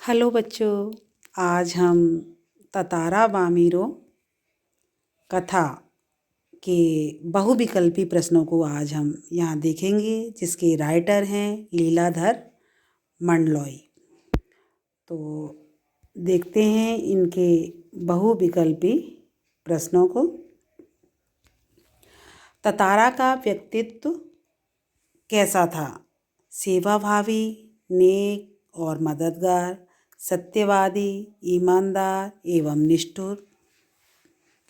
Hello बच्चों, आज हम ततारा बामीरो कथा के बहुविकल्पी प्रश्नों को आज हम यहाँ देखेंगे, जिसके राइटर हैं लीलाधर मंडलोई। तो देखते हैं इनके बहुविकल्पी प्रश्नों को। ततारा का व्यक्तित्व कैसा था? सेवाभावी, नेक और मददगार, सत्यवादी, ईमानदार एवं निष्ठुर।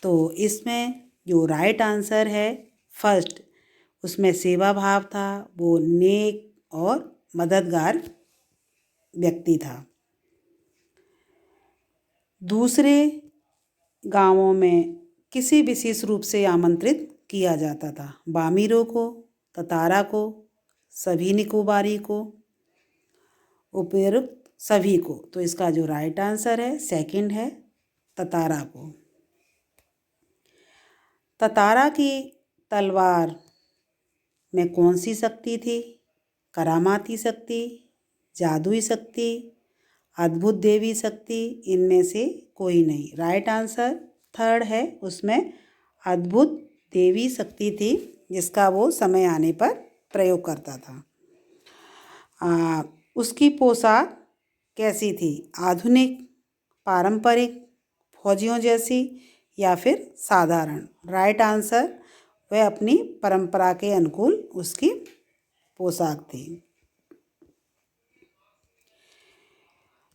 तो इसमें जो राइट आंसर है फर्स्ट, उसमें सेवा भाव था, वो नेक और मददगार व्यक्ति था। दूसरे गांवों में किसी विशेष रूप से आमंत्रित किया जाता था? बामीरों को, ततारा को, सभी निकोबारी को, उपयुक्त सभी को। तो इसका जो राइट आंसर है सेकंड है, ततारा को। ततारा की तलवार में कौन सी शक्ति थी? करामाती शक्ति, जादुई शक्ति, अद्भुत देवी शक्ति, इनमें से कोई नहीं। राइट आंसर थर्ड है, उसमें अद्भुत देवी शक्ति थी, जिसका वो समय आने पर प्रयोग करता था। उसकी पोशाक कैसी थी? आधुनिक, पारंपरिक, फौजियों जैसी या फिर साधारण? राइट आंसर, वह अपनी परंपरा के अनुकूल उसकी पोशाक थी।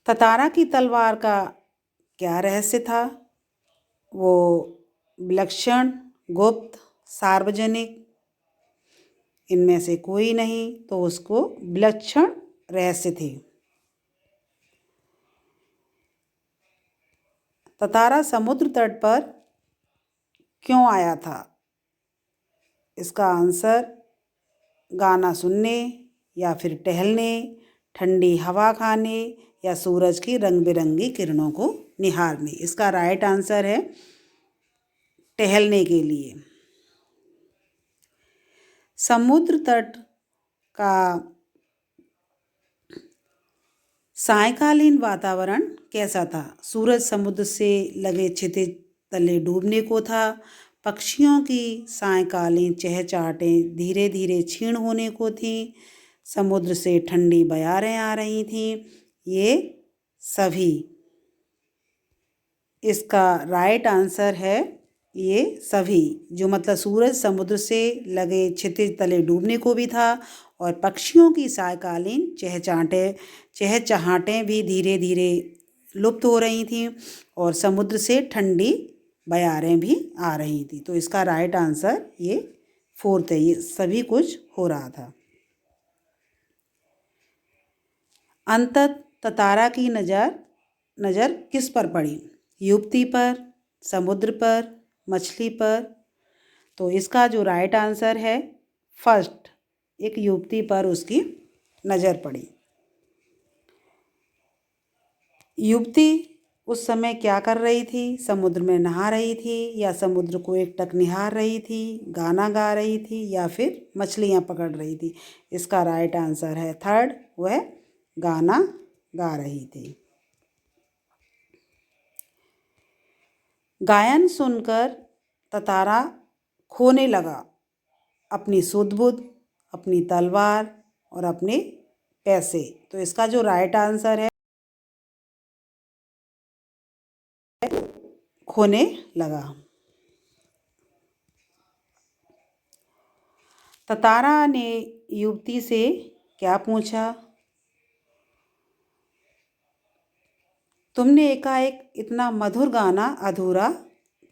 ततारा की तलवार का क्या रहस्य था? वो विलक्षण, गुप्त, सार्वजनिक, इनमें से कोई नहीं। तो उसको विलक्षण रहस्य थी। ततारा समुद्र तट पर क्यों आया था? इसका आंसर गाना सुनने या फिर टहलने, ठंडी हवा खाने या सूरज की रंग बिरंगी किरणों को निहारने। इसका राइट आंसर है टहलने के लिए। समुद्र तट का सायकालीन वातावरण कैसा था? सूरज समुद्र से लगे क्षितिज तले डूबने को था, पक्षियों की सायकालीन चहचहाटें धीरे धीरे क्षीण होने को थी, समुद्र से ठंडी बयारें आ रही थीं, ये सभी। इसका राइट आंसर है ये सभी, जो मतलब सूरज समुद्र से लगे क्षितिज तले डूबने को भी था, और पक्षियों की सायकालीन चहचहाटें भी धीरे धीरे लुप्त हो रही थीं, और समुद्र से ठंडी बयारें भी आ रही थी। तो इसका राइट आंसर ये फोर्थ है, ये सभी कुछ हो रहा था। अंततः ततारा की नज़र किस पर पड़ी? युवती पर, समुद्र पर, मछली पर? तो इसका जो राइट आंसर है फर्स्ट, एक युवती पर उसकी नज़र पड़ी। युवती उस समय क्या कर रही थी? समुद्र में नहा रही थी, या समुद्र को एकटक निहार रही थी, गाना गा रही थी, या फिर मछलियाँ पकड़ रही थी? इसका राइट आंसर है थर्ड, वह गाना गा रही थी। गायन सुनकर ततारा खोने लगा अपनी सुध-बुध, अपनी तलवार और अपने पैसे। तो इसका जो राइट आंसर है खोने लगा। ततारा ने युवती से क्या पूछा? तुमने एकाएक इतना मधुर गाना अधूरा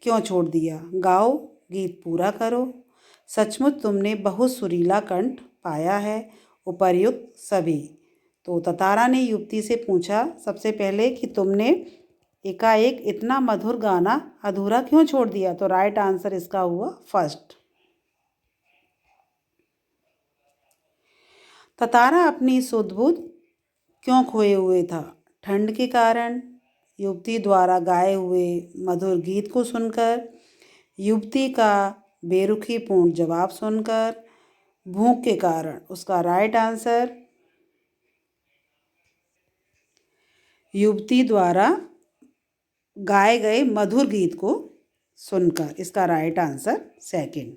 क्यों छोड़ दिया? गाओ, गीत पूरा करो। सचमुच तुमने बहुत सुरीला कंठ पाया है। उपर्युक्त सभी। तो ततारा ने युवती से पूछा सबसे पहले कि तुमने एकाएक इतना मधुर गाना अधूरा क्यों छोड़ दिया? तो राइट आंसर इसका हुआ फर्स्ट। ततारा अपनी सुध-बुध क्यों खोए हुए था? ठंड के कारण, युवती द्वारा गाए हुए मधुर गीत को सुनकर, युवती का बेरुखीपूर्ण जवाब सुनकर, भूख के कारण? उसका राइट आंसर युवती द्वारा गाए गए मधुर गीत को सुनकर। इसका राइट आंसर सेकंड।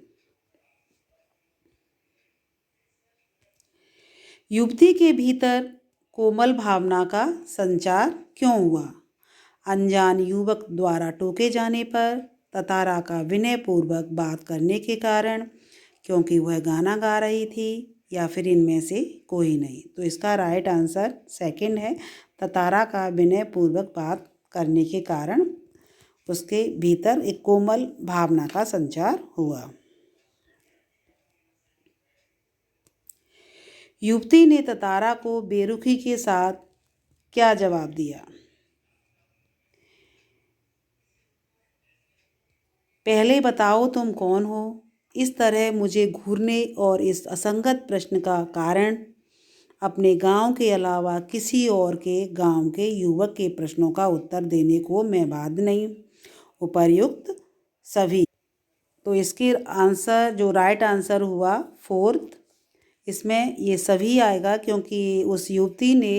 युवती के भीतर कोमल भावना का संचार क्यों हुआ? अनजान युवक द्वारा टोके जाने पर, ततारा का विनयपूर्वक बात करने के कारण, क्योंकि वह गाना गा रही थी, या फिर इनमें से कोई नहीं। तो इसका राइट आंसर सेकंड है, ततारा का विनयपूर्वक बात करने के कारण उसके भीतर एक कोमल भावना का संचार हुआ। युवती ने ततारा को बेरुखी के साथ क्या जवाब दिया? पहले बताओ तुम कौन हो? इस तरह मुझे घूरने और इस असंगत प्रश्न का कारण अपने गांव के अलावा किसी और के गांव के युवक के प्रश्नों का उत्तर देने को मैं बाध्य नहीं। उपर्युक्त सभी। तो इसके आंसर जो राइट आंसर हुआ फोर्थ, इसमें ये सभी आएगा, क्योंकि उस युवती ने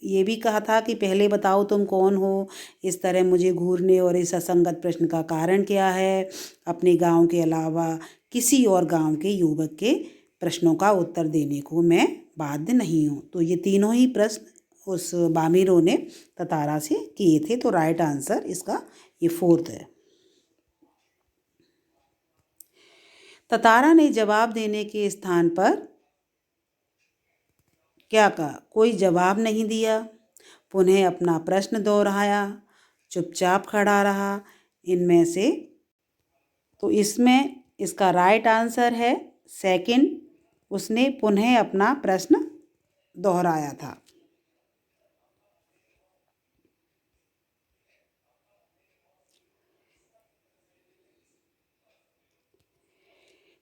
ये भी कहा था कि पहले बताओ तुम कौन हो, इस तरह मुझे घूरने और इस असंगत प्रश्न का कारण क्या है, अपने गांव के अलावा किसी और गांव के युवक के प्रश्नों का उत्तर देने को मैं बाध्य नहीं हूँ। तो ये तीनों ही प्रश्न उस बामीरो ने ततारा से किए थे। तो राइट आंसर इसका ये फोर्थ है। ततारा ने जवाब देने के स्थान पर क्या कहा? कोई जवाब नहीं दिया, पुनः अपना प्रश्न दोहराया, चुपचाप खड़ा रहा। इनमें से तो इसमें इसका राइट आंसर है सेकंड, उसने पुनः अपना प्रश्न दोहराया था।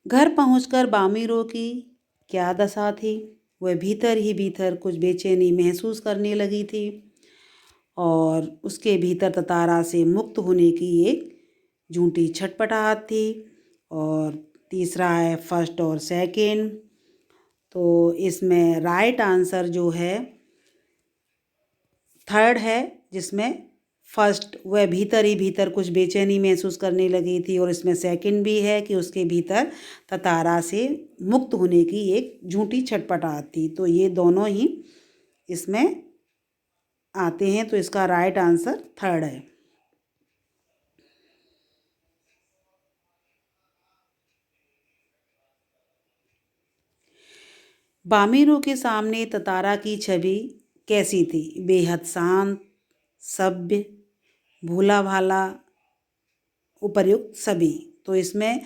घर पहुंचकर बामीरो की क्या दशा थी? वह भीतर ही भीतर कुछ बेचैनी महसूस करने लगी थी और उसके भीतर ततारा से मुक्त होने की एक झूठी छटपटाहट थी। और तीसरा है फर्स्ट और सेकंड। तो इसमें राइट आंसर जो है थर्ड है, जिसमें फर्स्ट वह भीतर ही भीतर कुछ बेचैनी महसूस करने लगी थी, और इसमें सेकंड भी है कि उसके भीतर ततारा से मुक्त होने की एक झूठी छटपटाहट थी। तो ये दोनों ही इसमें आते हैं। तो इसका राइट आंसर थर्ड है। बामीरो के सामने ततारा की छवि कैसी थी? बेहद शांत, सभ्य, भोला भाला, उपर्युक्त सभी। तो इसमें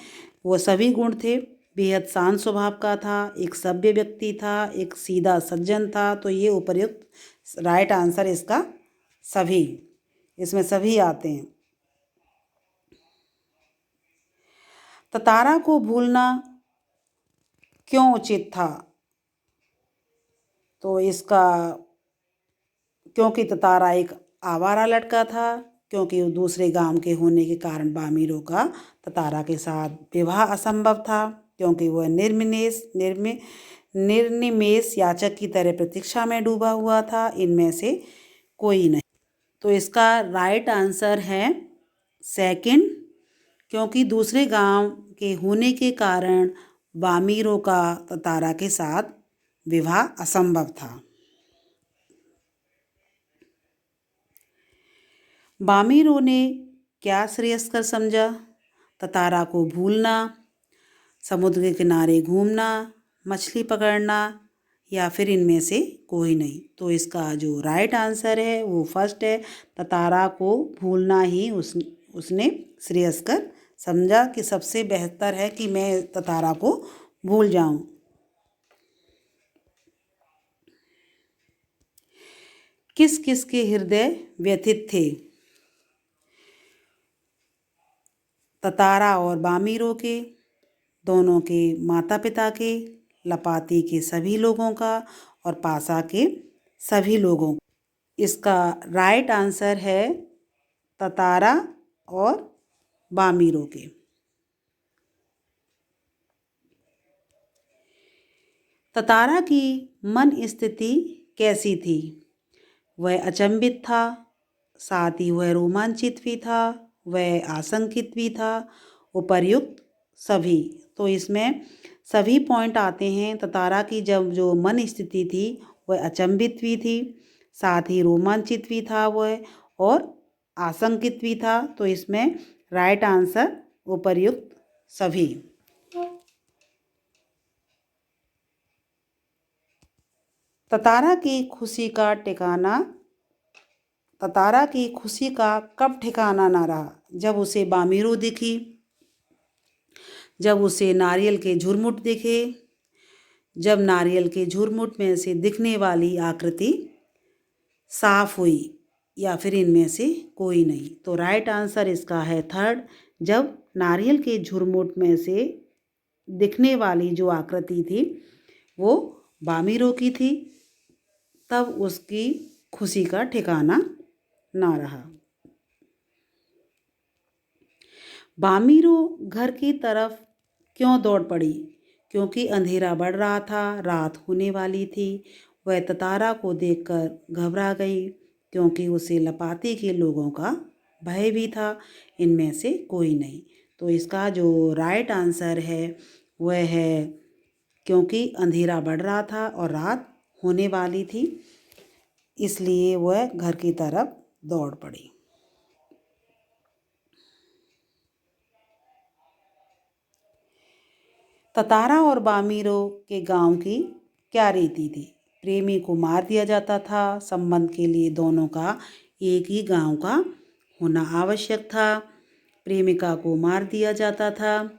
वो सभी गुण थे। बेहद शांत स्वभाव का था, एक सभ्य व्यक्ति था, एक सीधा सज्जन था। तो ये उपर्युक्त राइट आंसर इसका सभी, इसमें सभी आते हैं। ततारा को भूलना क्यों उचित था? तो इसका क्योंकि ततारा एक आवारा लड़का था, क्योंकि वो दूसरे गांव के होने के कारण बामीरो का ततारा के साथ विवाह असंभव था, क्योंकि वह निर्निमेष याचक की तरह प्रतीक्षा में डूबा हुआ था। इनमें से कोई नहीं। तो इसका राइट आंसर है सेकंड, क्योंकि दूसरे गांव के होने के कारण बामीरो का ततारा के साथ विवाह असंभव था। बामीरो ने क्या श्रेयस्कर समझा? ततारा को भूलना, समुद्र के किनारे घूमना, मछली पकड़ना, या फिर इनमें से कोई नहीं। तो इसका जो राइट आंसर है वो फर्स्ट है, ततारा को भूलना ही उसने श्रेयस्कर समझा कि सबसे बेहतर है कि मैं ततारा को भूल जाऊं। किस किस के हृदय व्यथित थे? ततारा और बामीरो के, दोनों के माता पिता के, लपाती के सभी लोगों का, और पासा के सभी लोगों का। इसका राइट आंसर है ततारा और बामीरो के। ततारा की मन स्थिति कैसी थी? वह अचंभित था, साथ ही वह रोमांचित भी था, वह आशंकित भी था, उपर्युक्त सभी। तो इसमें सभी पॉइंट आते हैं। ततारा की जब जो मन स्थिति थी वह अचंभित भी थी, साथ ही रोमांचित भी था वह, और आशंकित भी था। तो इसमें राइट आंसर उपर्युक्त सभी। ततारा की खुशी का ठिकाना, ततारा की खुशी का कब ठिकाना ना रहा? जब उसे बामीरो दिखी, जब उसे नारियल के झुरमुट दिखे, जब नारियल के झुरमुट में से दिखने वाली आकृति साफ हुई, या फिर इनमें से कोई नहीं। तो राइट आंसर इसका है थर्ड। जब नारियल के झुरमुट में से दिखने वाली जो आकृति थी वो बामीरो की थी, तब उसकी खुशी का ठिकाना ना रहा। बामीरो घर की तरफ क्यों दौड़ पड़ी? क्योंकि अंधेरा बढ़ रहा था, रात होने वाली थी। वह ततारा को देखकर घबरा गई, क्योंकि उसे लपाती के लोगों का भय भी था। इनमें से कोई नहीं। तो इसका जो राइट आंसर है वह है क्योंकि अंधेरा बढ़ रहा था और रात होने वाली थी, इसलिए वह घर की तरफ दौड़ पड़ी। ततारा और बामीरो के गांव की क्या रीति थी? प्रेमी को मार दिया जाता था। संबंध के लिए दोनों का एक ही गांव का होना आवश्यक था। प्रेमिका को मार दिया जाता था,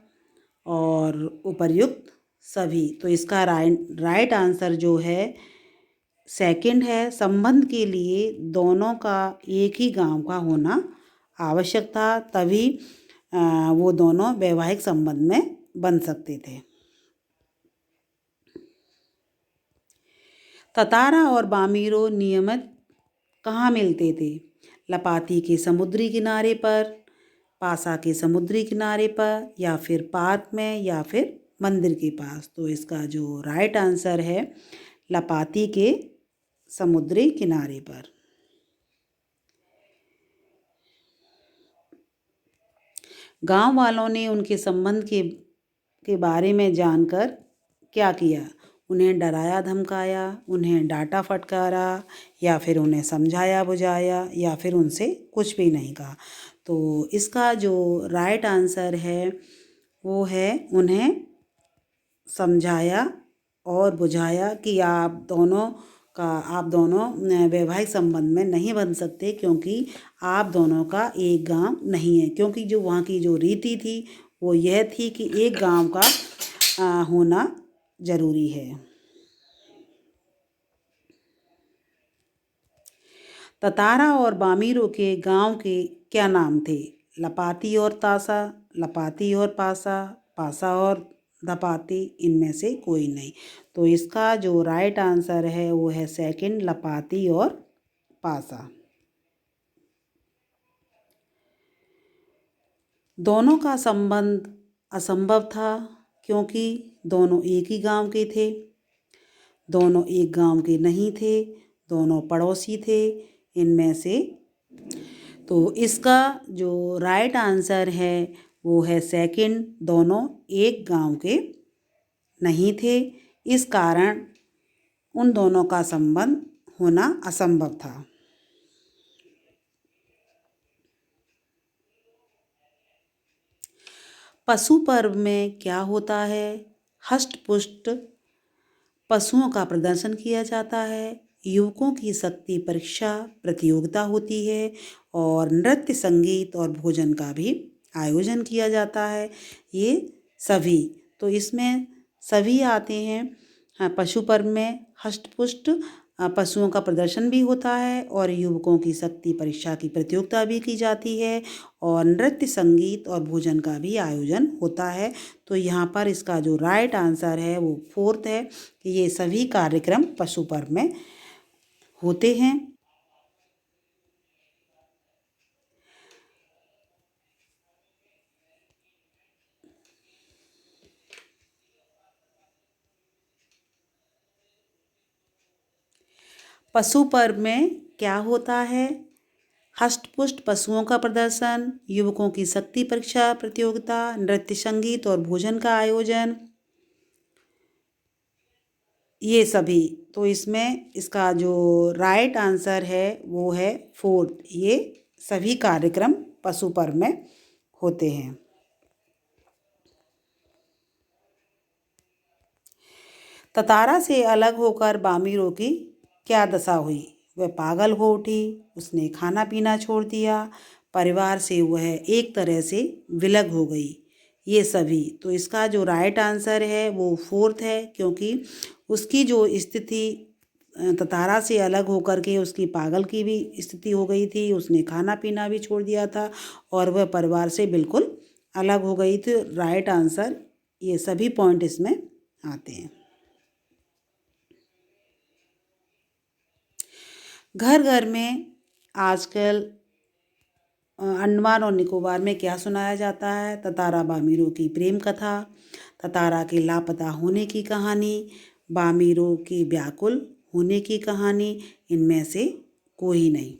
और उपर्युक्त सभी। तो इसका राइट आंसर जो है सेकंड है। संबंध के लिए दोनों का एक ही गांव का होना आवश्यक था, तभी वो दोनों वैवाहिक संबंध में बन सकते थे। ततारा और बामीरो नियमित कहाँ मिलते थे? लपाती के समुद्री किनारे पर, पासा के समुद्री किनारे पर, या फिर पार्क में, या फिर मंदिर के पास। तो इसका जो राइट आंसर है लपाती के समुद्री किनारे पर। गांव वालों ने उनके संबंध के बारे में जानकर क्या किया? उन्हें डराया धमकाया, उन्हें डांटा फटकारा, या फिर उन्हें समझाया बुझाया, या फिर उनसे कुछ भी नहीं कहा। तो इसका जो राइट आंसर है वो है उन्हें समझाया और बुझाया कि आप दोनों वैवाहिक संबंध में नहीं बन सकते, क्योंकि आप दोनों का एक गांव नहीं है। क्योंकि जो वहाँ की जो रीति थी वो यह थी कि एक गांव का होना जरूरी है। ततारा और बामीरो के गांव के क्या नाम थे? लपाती और तासा, लपाती और पासा, पासा और दपाती। इनमें से कोई नहीं। तो इसका जो राइट आंसर है वो है सेकंड, लपाती और पासा। दोनों का संबंध असंभव था, क्योंकि दोनों एक ही गांव के थे, दोनों एक गांव के नहीं थे, दोनों पड़ोसी थे। इनमें से तो इसका जो राइट आंसर है वो है सेकंड, दोनों एक गांव के नहीं थे। इस कारण उन दोनों का संबंध होना असंभव था। पशु पर्व में क्या होता है? हष्ट पुष्ट पशुओं का प्रदर्शन किया जाता है, युवकों की शक्ति परीक्षा प्रतियोगिता होती है, और नृत्य संगीत और भोजन का भी आयोजन किया जाता है। ये सभी, तो इसमें सभी आते हैं। हाँ, पशु पर्व में हष्ट पुष्ट पशुओं का प्रदर्शन भी होता है, और युवकों की शक्ति परीक्षा की प्रतियोगिता भी की जाती है, और नृत्य संगीत और भोजन का भी आयोजन होता है। तो यहाँ पर इसका जो राइट आंसर है वो फोर्थ है कि ये सभी कार्यक्रम पशु पर्व में होते हैं। पशु पर्व में क्या होता है? हष्ट-पुष्ट पशुओं का प्रदर्शन, युवकों की शक्ति परीक्षा प्रतियोगिता, नृत्य संगीत और भोजन का आयोजन, ये सभी। तो इसमें इसका जो राइट आंसर है वो है फोर्थ, ये सभी कार्यक्रम पशु पर्व में होते हैं। ततारा से अलग होकर बामीरों की क्या दशा हुई? वह पागल हो उठी, उसने खाना पीना छोड़ दिया, परिवार से वह एक तरह से विलग हो गई, ये सभी। तो इसका जो राइट आंसर है वो फोर्थ है, क्योंकि उसकी जो स्थिति ततारा से अलग होकर के उसकी पागल की भी स्थिति हो गई थी, उसने खाना पीना भी छोड़ दिया था और वह परिवार से बिल्कुल अलग हो गई थी। राइट आंसर ये सभी पॉइंट इसमें आते हैं। घर घर में आजकल अंडमान और निकोबार में क्या सुनाया जाता है? ततारा बामीरों की प्रेम कथा, ततारा के लापता होने की कहानी, बामीरों की व्याकुल होने की कहानी, इनमें से कोई नहीं।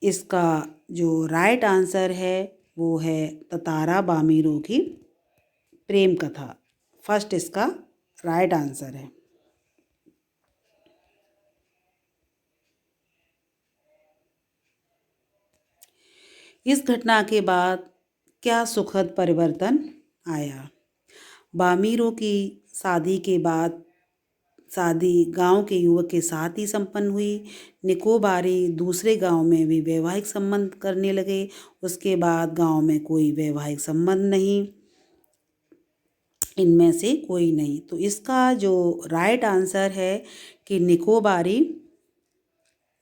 इसका जो राइट आंसर है वो है ततारा बामीरों की प्रेम कथा। फर्स्ट इसका राइट आंसर है। इस घटना के बाद क्या सुखद परिवर्तन आया? बामीरों की शादी के बाद शादी गांव के युवक के साथ ही संपन्न हुई। निकोबारी दूसरे गांव में भी वैवाहिक संबंध करने लगे। उसके बाद गांव में कोई वैवाहिक संबंध नहीं, इनमें से कोई नहीं। तो इसका जो राइट आंसर है कि निकोबारी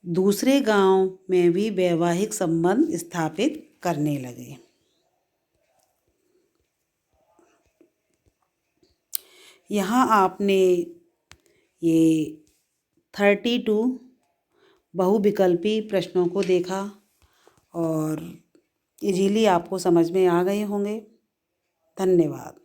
दूसरे गांव में भी वैवाहिक संबंध स्थापित करने लगे। यहाँ आपने ये 32 बहुविकल्पी प्रश्नों को देखा और इजीली आपको समझ में आ गए होंगे। धन्यवाद।